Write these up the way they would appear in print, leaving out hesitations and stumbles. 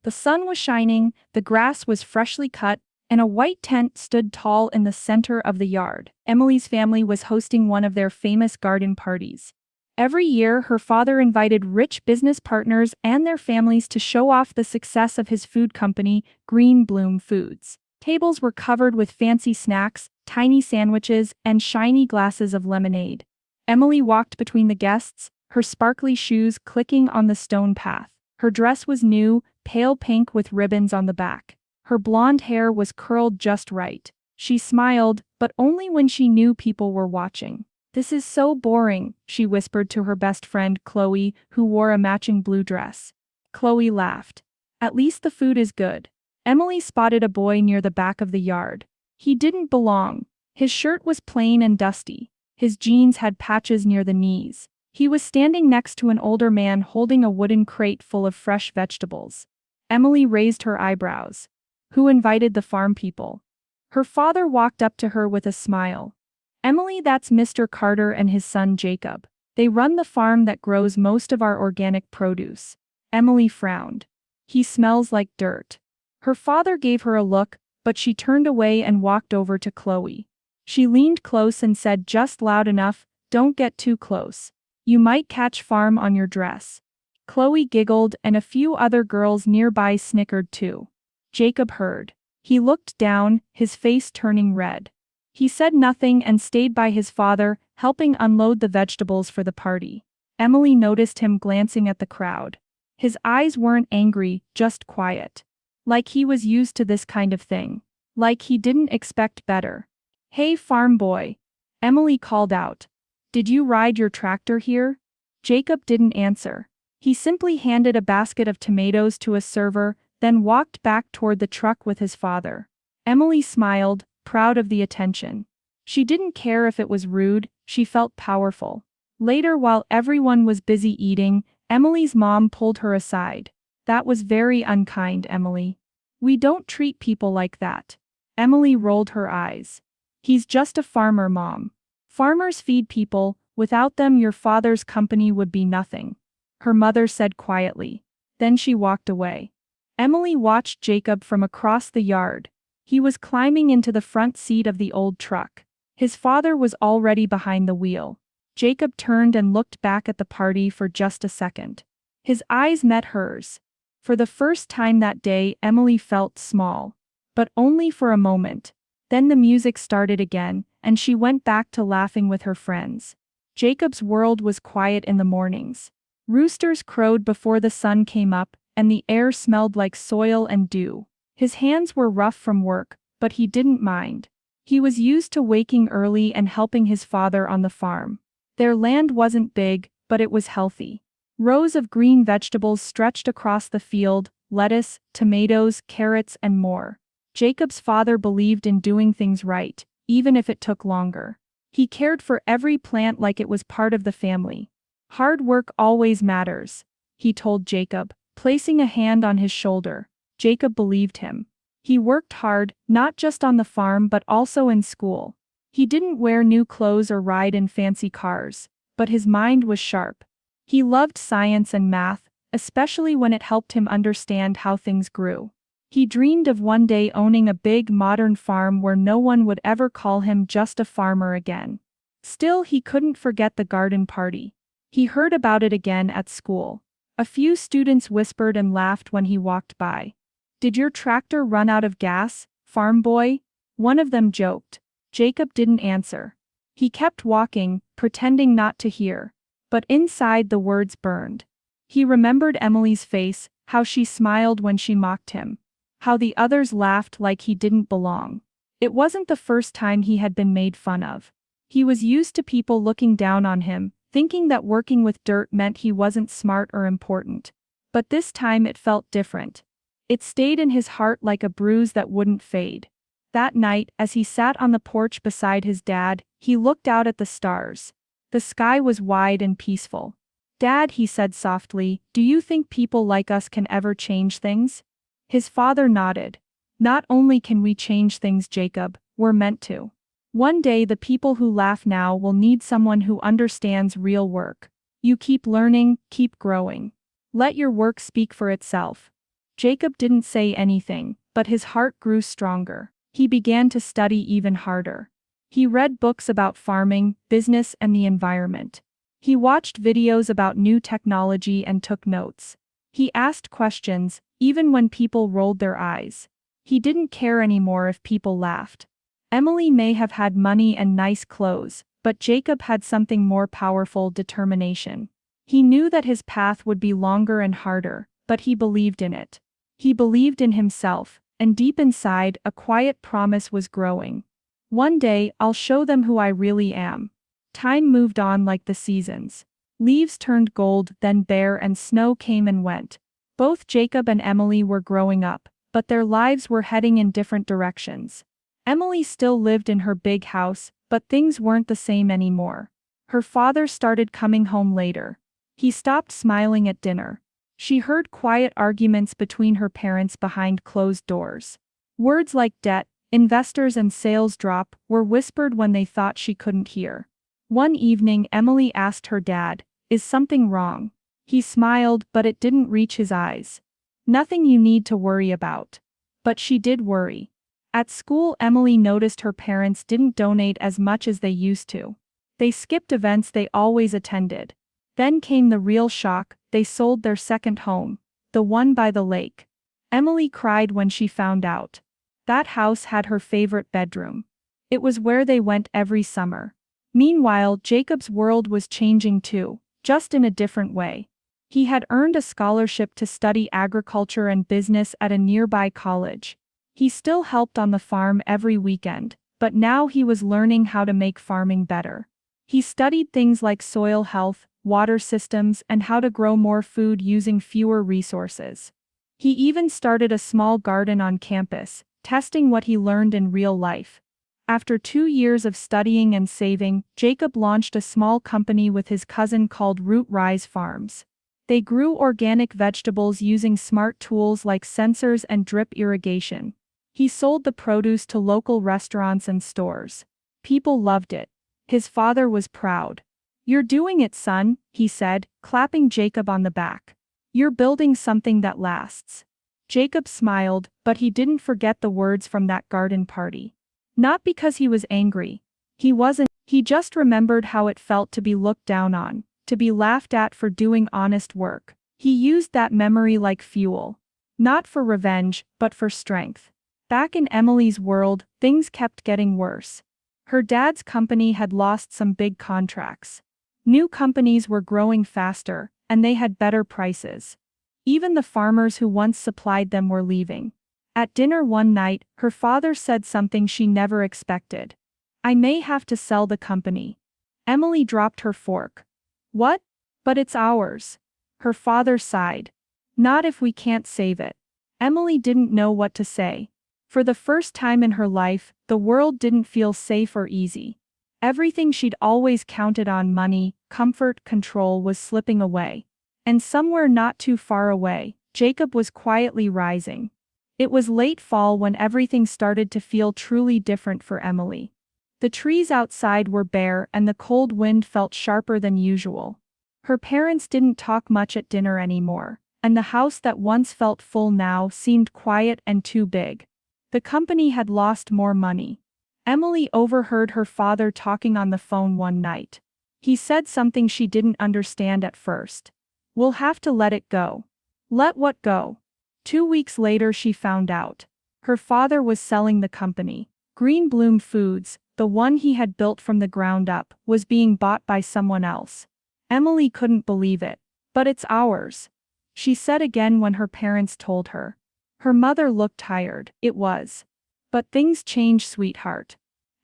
The sun was shining, the grass was freshly cut, and a white tent stood tall in the center of the yard. Emily's family was hosting one of their famous garden parties. Every year, her father invited rich business partners and their families to show off the success of his food company, Green Bloom Foods. Tables were covered with fancy snacks, tiny sandwiches, and shiny glasses of lemonade. Emily walked between the guests, her sparkly shoes clicking on the stone path. Her dress was new, pale pink with ribbons on the back. Her blonde hair was curled just right. She smiled, but only when she knew people were watching. "This is so boring," she whispered to her best friend Chloe, who wore a matching blue dress. Chloe laughed. "At least the food is good." Emily spotted a boy near the back of the yard. He didn't belong. His shirt was plain and dusty. His jeans had patches near the knees. He was standing next to an older man holding a wooden crate full of fresh vegetables. Emily raised her eyebrows. "Who invited the farm people?" Her father walked up to her with a smile. "Emily, that's Mr. Carter and his son Jacob. They run the farm that grows most of our organic produce." Emily frowned. "He smells like dirt." Her father gave her a look, but she turned away and walked over to Chloe. She leaned close and said just loud enough, "Don't get too close. You might catch farm on your dress." Chloe giggled and a few other girls nearby snickered too. Jacob heard. He looked down, his face turning red. He said nothing and stayed by his father, helping unload the vegetables for the party. Emily noticed him glancing at the crowd. His eyes weren't angry, just quiet. Like he was used to this kind of thing. Like he didn't expect better. "Hey, farm boy," Emily called out. "Did you ride your tractor here?" Jacob didn't answer. He simply handed a basket of tomatoes to a server, then walked back toward the truck with his father. Emily smiled, proud of the attention. She didn't care if it was rude, she felt powerful. Later, while everyone was busy eating, Emily's mom pulled her aside. "That was very unkind, Emily. We don't treat people like that." Emily rolled her eyes. "He's just a farmer, Mom. Farmers feed people, without them your father's company would be nothing," her mother said quietly. Then she walked away. Emily watched Jacob from across the yard. He was climbing into the front seat of the old truck. His father was already behind the wheel. Jacob turned and looked back at the party for just a second. His eyes met hers. For the first time that day, Emily felt small. But only for a moment. Then the music started again, and she went back to laughing with her friends. Jacob's world was quiet in the mornings. Roosters crowed before the sun came up, and the air smelled like soil and dew. His hands were rough from work, but he didn't mind. He was used to waking early and helping his father on the farm. Their land wasn't big, but it was healthy. Rows of green vegetables stretched across the field, lettuce, tomatoes, carrots, and more. Jacob's father believed in doing things right, even if it took longer. He cared for every plant like it was part of the family. "Hard work always matters," he told Jacob, placing a hand on his shoulder. Jacob believed him. He worked hard, not just on the farm but also in school. He didn't wear new clothes or ride in fancy cars, but his mind was sharp. He loved science and math, especially when it helped him understand how things grew. He dreamed of one day owning a big modern farm where no one would ever call him just a farmer again. Still, he couldn't forget the garden party. He heard about it again at school. A few students whispered and laughed when he walked by. "Did your tractor run out of gas, farm boy?" one of them joked. Jacob didn't answer. He kept walking, pretending not to hear. But inside the words burned. He remembered Emily's face, how she smiled when she mocked him. How the others laughed like he didn't belong. It wasn't the first time he had been made fun of. He was used to people looking down on him, thinking that working with dirt meant he wasn't smart or important. But this time it felt different. It stayed in his heart like a bruise that wouldn't fade. That night, as he sat on the porch beside his dad, he looked out at the stars. The sky was wide and peaceful. "Dad," he said softly, "do you think people like us can ever change things?" His father nodded. "Not only can we change things, Jacob, we're meant to. One day the people who laugh now will need someone who understands real work. You keep learning, keep growing. Let your work speak for itself." Jacob didn't say anything, but his heart grew stronger. He began to study even harder. He read books about farming, business, and the environment. He watched videos about new technology and took notes. He asked questions, even when people rolled their eyes. He didn't care anymore if people laughed. Emily may have had money and nice clothes, but Jacob had something more powerful: determination. He knew that his path would be longer and harder, but he believed in it. He believed in himself, and deep inside, a quiet promise was growing. One day, I'll show them who I really am. Time moved on like the seasons. Leaves turned gold, then bare, and snow came and went. Both Jacob and Emily were growing up, but their lives were heading in different directions. Emily still lived in her big house, but things weren't the same anymore. Her father started coming home later. He stopped smiling at dinner. She heard quiet arguments between her parents behind closed doors. Words like debt, investors, and sales drop were whispered when they thought she couldn't hear. One evening, Emily asked her dad, "Is something wrong?" He smiled, but it didn't reach his eyes. "Nothing you need to worry about." But she did worry. At school, Emily noticed her parents didn't donate as much as they used to. They skipped events they always attended. Then came the real shock: they sold their second home, the one by the lake. Emily cried when she found out. That house had her favorite bedroom. It was where they went every summer. Meanwhile, Jacob's world was changing too, just in a different way. He had earned a scholarship to study agriculture and business at a nearby college. He still helped on the farm every weekend, but now he was learning how to make farming better. He studied things like soil health, water systems, and how to grow more food using fewer resources. He even started a small garden on campus, testing what he learned in real life. After 2 years of studying and saving, Jacob launched a small company with his cousin called Root Rise Farms. They grew organic vegetables using smart tools like sensors and drip irrigation. He sold the produce to local restaurants and stores. People loved it. His father was proud. "You're doing it, son," he said, clapping Jacob on the back. "You're building something that lasts." Jacob smiled, but he didn't forget the words from that garden party. Not because he was angry. He wasn't. He just remembered how it felt to be looked down on, to be laughed at for doing honest work. He used that memory like fuel. Not for revenge, but for strength. Back in Emily's world, things kept getting worse. Her dad's company had lost some big contracts. New companies were growing faster, and they had better prices. Even the farmers who once supplied them were leaving. At dinner one night, her father said something she never expected. "I may have to sell the company." Emily dropped her fork. "What? But it's ours." Her father sighed. "Not if we can't save it." Emily didn't know what to say. For the first time in her life, the world didn't feel safe or easy. Everything she'd always counted on, money, comfort, control, was slipping away. And somewhere not too far away, Jacob was quietly rising. It was late fall when everything started to feel truly different for Emily. The trees outside were bare and the cold wind felt sharper than usual. Her parents didn't talk much at dinner anymore, and the house that once felt full now seemed quiet and too big. The company had lost more money. Emily overheard her father talking on the phone one night. He said something she didn't understand at first. "We'll have to let it go." Let what go? 2 weeks later she found out. Her father was selling the company. Green Bloom Foods, the one he had built from the ground up, was being bought by someone else. Emily couldn't believe it. "But it's ours," she said again when her parents told her. Her mother looked tired. "It was. But things change, sweetheart."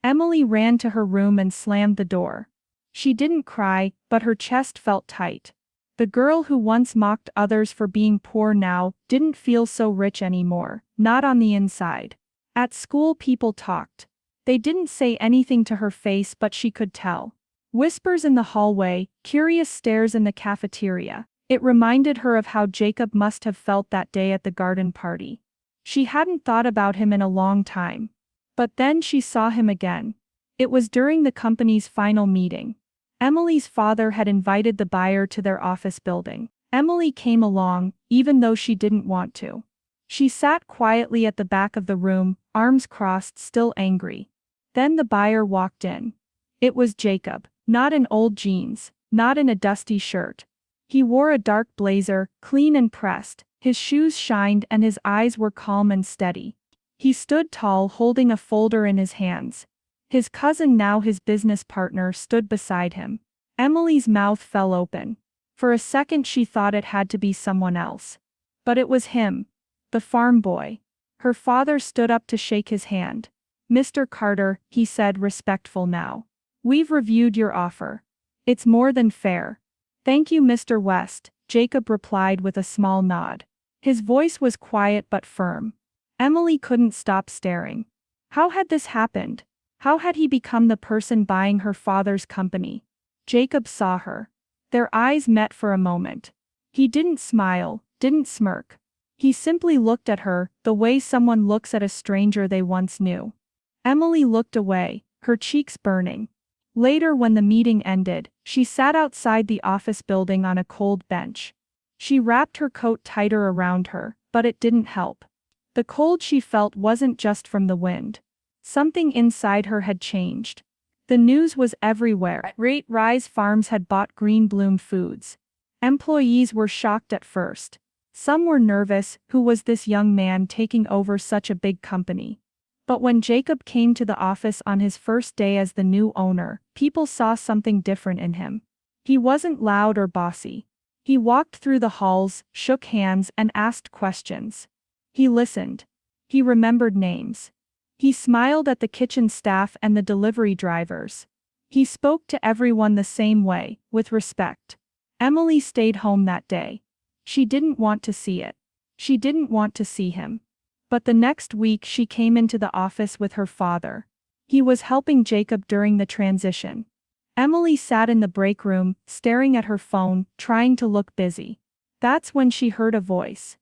Emily ran to her room and slammed the door. She didn't cry, but her chest felt tight. The girl who once mocked others for being poor now didn't feel so rich anymore, not on the inside. At school people talked. They didn't say anything to her face, but she could tell. Whispers in the hallway, curious stares in the cafeteria. It reminded her of how Jacob must have felt that day at the garden party. She hadn't thought about him in a long time. But then she saw him again. It was during the company's final meeting. Emily's father had invited the buyer to their office building. Emily came along, even though she didn't want to. She sat quietly at the back of the room, arms crossed, still angry. Then the buyer walked in. It was Jacob, not in old jeans, not in a dusty shirt. He wore a dark blazer, clean and pressed, his shoes shined and his eyes were calm and steady. He stood tall, holding a folder in his hands. His cousin, now his business partner, stood beside him. Emily's mouth fell open. For a second she thought it had to be someone else. But it was him. The farm boy. Her father stood up to shake his hand. "Mr. Carter," he said, respectful now. "We've reviewed your offer. It's more than fair." "Thank you, Mr. West," Jacob replied with a small nod. His voice was quiet but firm. Emily couldn't stop staring. How had this happened? How had he become the person buying her father's company? Jacob saw her. Their eyes met for a moment. He didn't smile, didn't smirk. He simply looked at her, the way someone looks at a stranger they once knew. Emily looked away, her cheeks burning. Later, when the meeting ended, she sat outside the office building on a cold bench. She wrapped her coat tighter around her, but it didn't help. The cold she felt wasn't just from the wind. Something inside her had changed. The news was everywhere. Great Rise Farms had bought Green Bloom Foods. Employees were shocked at first. Some were nervous. Who was this young man taking over such a big company? But when Jacob came to the office on his first day as the new owner, people saw something different in him. He wasn't loud or bossy. He walked through the halls, shook hands, and asked questions. He listened. He remembered names. He smiled at the kitchen staff and the delivery drivers. He spoke to everyone the same way, with respect. Emily stayed home that day. She didn't want to see it. She didn't want to see him. But the next week she came into the office with her father. He was helping Jacob during the transition. Emily sat in the break room, staring at her phone, trying to look busy. That's when she heard a voice.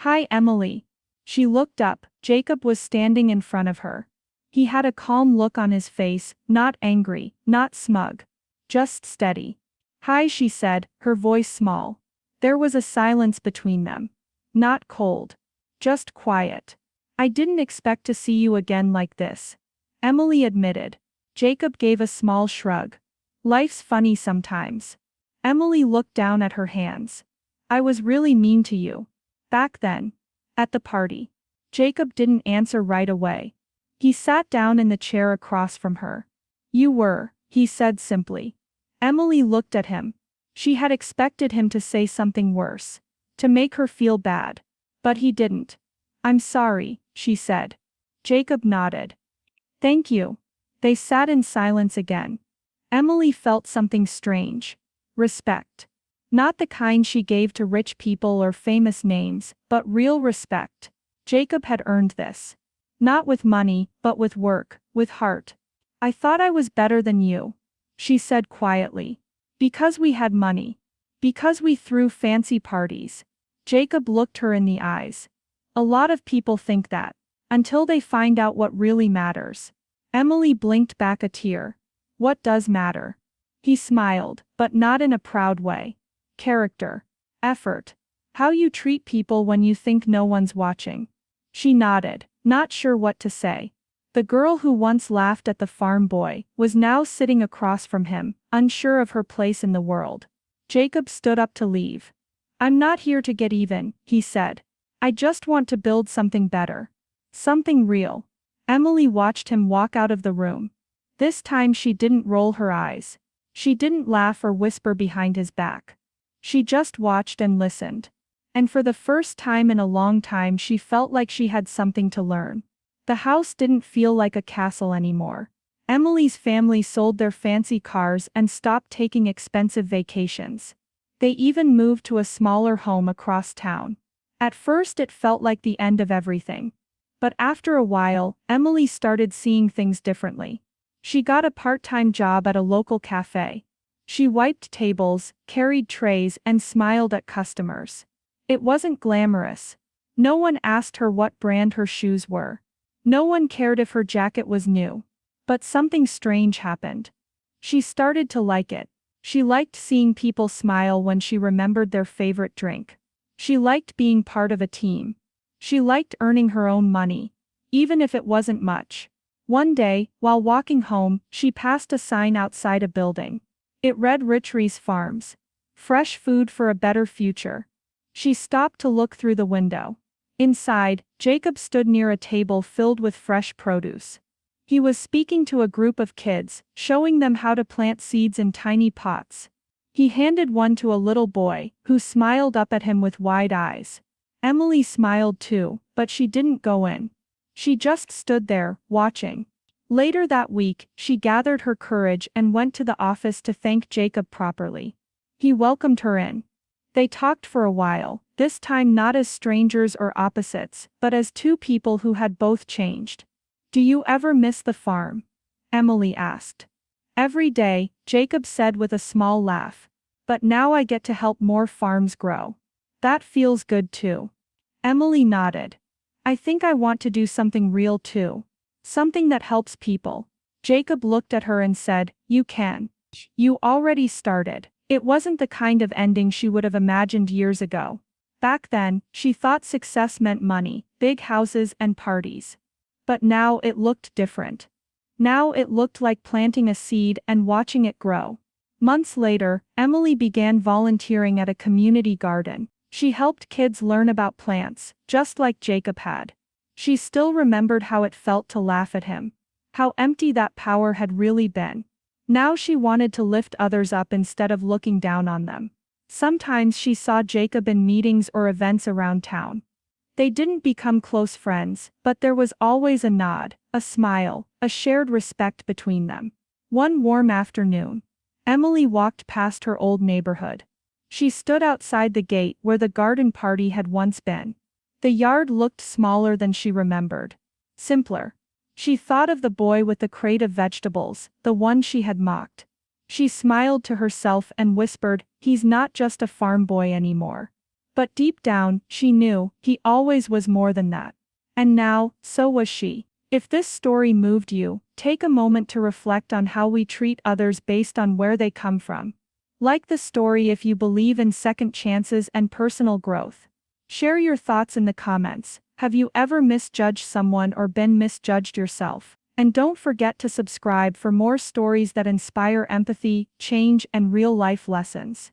"Hi, Emily." She looked up. Jacob was standing in front of her. He had a calm look on his face, not angry, not smug. Just steady. "Hi," she said, her voice small. There was a silence between them. Not cold. Just quiet. "I didn't expect to see you again like this," Emily admitted. Jacob gave a small shrug. "Life's funny sometimes." Emily looked down at her hands. "I was really mean to you. Back then. At the party." Jacob didn't answer right away. He sat down in the chair across from her. "You were," he said simply. Emily looked at him. She had expected him to say something worse. To make her feel bad. But he didn't. "I'm sorry," she said. Jacob nodded. "Thank you." They sat in silence again. Emily felt something strange. Respect. Not the kind she gave to rich people or famous names, but real respect. Jacob had earned this. Not with money, but with work, with heart. "I thought I was better than you," she said quietly. "Because we had money. Because we threw fancy parties." Jacob looked her in the eyes. "A lot of people think that. Until they find out what really matters." Emily blinked back a tear. "What does matter?" He smiled, but not in a proud way. "Character. Effort. How you treat people when you think no one's watching." She nodded, not sure what to say. The girl who once laughed at the farm boy was now sitting across from him, unsure of her place in the world. Jacob stood up to leave. "I'm not here to get even," he said. "I just want to build something better. Something real." Emily watched him walk out of the room. This time she didn't roll her eyes. She didn't laugh or whisper behind his back. She just watched and listened. And for the first time in a long time she felt like she had something to learn. The house didn't feel like a castle anymore. Emily's family sold their fancy cars and stopped taking expensive vacations. They even moved to a smaller home across town. At first it felt like the end of everything. But after a while, Emily started seeing things differently. She got a part-time job at a local cafe. She wiped tables, carried trays, and smiled at customers. It wasn't glamorous. No one asked her what brand her shoes were. No one cared if her jacket was new. But something strange happened. She started to like it. She liked seeing people smile when she remembered their favorite drink. She liked being part of a team. She liked earning her own money, even if it wasn't much. One day, while walking home, she passed a sign outside a building. It read Richery's Farms. Fresh food for a better future. She stopped to look through the window. Inside, Jacob stood near a table filled with fresh produce. He was speaking to a group of kids, showing them how to plant seeds in tiny pots. He handed one to a little boy, who smiled up at him with wide eyes. Emily smiled too, but she didn't go in. She just stood there, watching. Later that week, she gathered her courage and went to the office to thank Jacob properly. He welcomed her in. They talked for a while, this time not as strangers or opposites, but as two people who had both changed. "Do you ever miss the farm?" Emily asked. "Every day," Jacob said with a small laugh. "But now I get to help more farms grow. That feels good too." Emily nodded. "I think I want to do something real too. Something that helps people." Jacob looked at her and said, "You can. You already started." It wasn't the kind of ending she would have imagined years ago. Back then, she thought success meant money, big houses and parties. But now it looked different. Now it looked like planting a seed and watching it grow. Months later, Emily began volunteering at a community garden. She helped kids learn about plants, just like Jacob had. She still remembered how it felt to laugh at him. How empty that power had really been. Now she wanted to lift others up instead of looking down on them. Sometimes she saw Jacob in meetings or events around town. They didn't become close friends, but there was always a nod, a smile, a shared respect between them. One warm afternoon, Emily walked past her old neighborhood. She stood outside the gate where the garden party had once been. The yard looked smaller than she remembered. Simpler. She thought of the boy with the crate of vegetables, the one she had mocked. She smiled to herself and whispered, "He's not just a farm boy anymore." But deep down, she knew, he always was more than that. And now, so was she. If this story moved you, take a moment to reflect on how we treat others based on where they come from. Like the story if you believe in second chances and personal growth. Share your thoughts in the comments. Have you ever misjudged someone or been misjudged yourself? And don't forget to subscribe for more stories that inspire empathy, change, and real-life lessons.